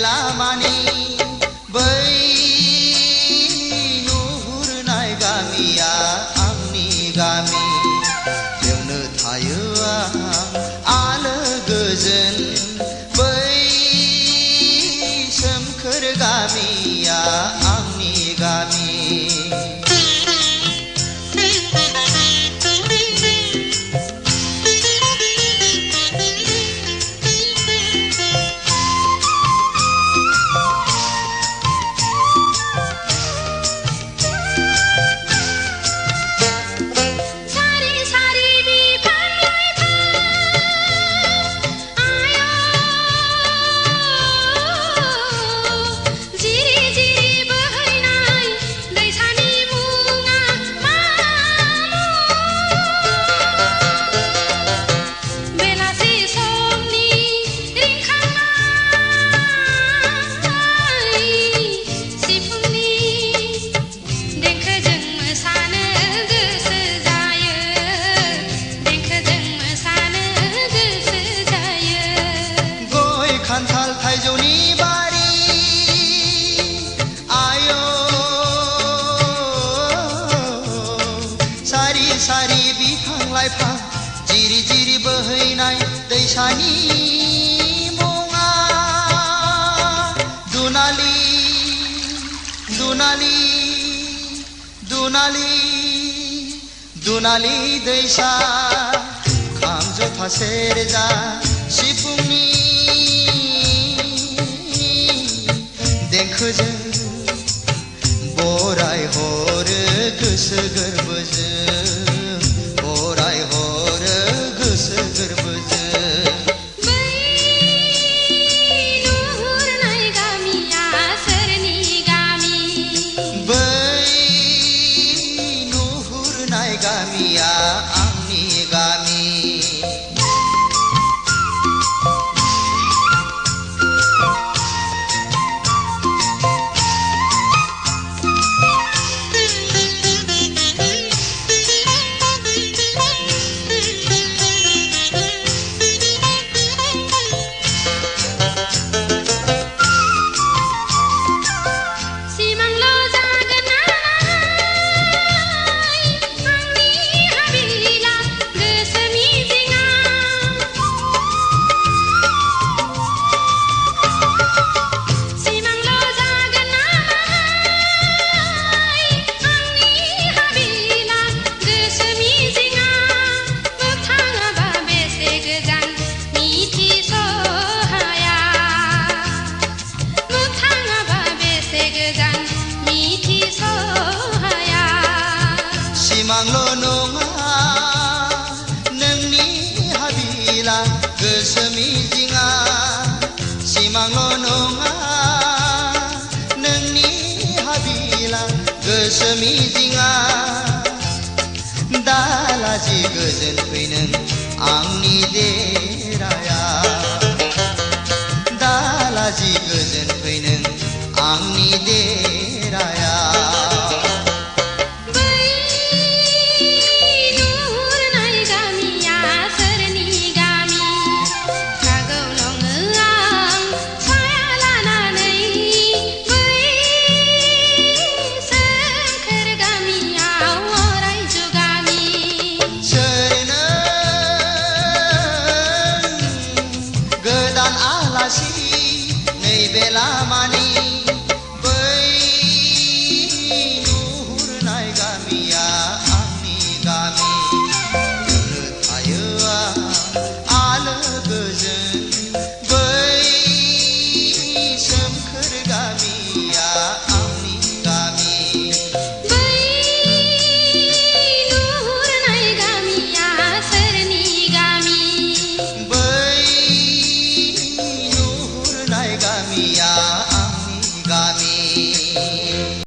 लामानि बै नुहुरनाय गामिया आंनि गामि बेवनो थायो आलो गोजोन बै सोमखोर गामिया आंनि गामि खान्थाल थाइजौनि बारि आयो सारि सारि बिफां लाइफां जिरि जिरि बोहैनाय दैसानि मुङा दुनालि दुनालि दुनालि दुनालि दैसा खाम जथा सेरजा सिफुंनि देंखोजों बराय हरो गोसो गोरबोजों बराय हरो गोसो गोरबोजों बै नुहुरनाय गामिया सोरनि गामि बै नुहुरनाय गामिया आंनि गामि सिमांल' नङा नोंनि हाबिला गोसो मिजिङा सिमांल' नङा नोंनि हाबिला गोसो मिजिङा दालाजि गोजोन फै नों आंनि देराया दालाजि गोजोन फै नों आंनि देराया नैबे लामानि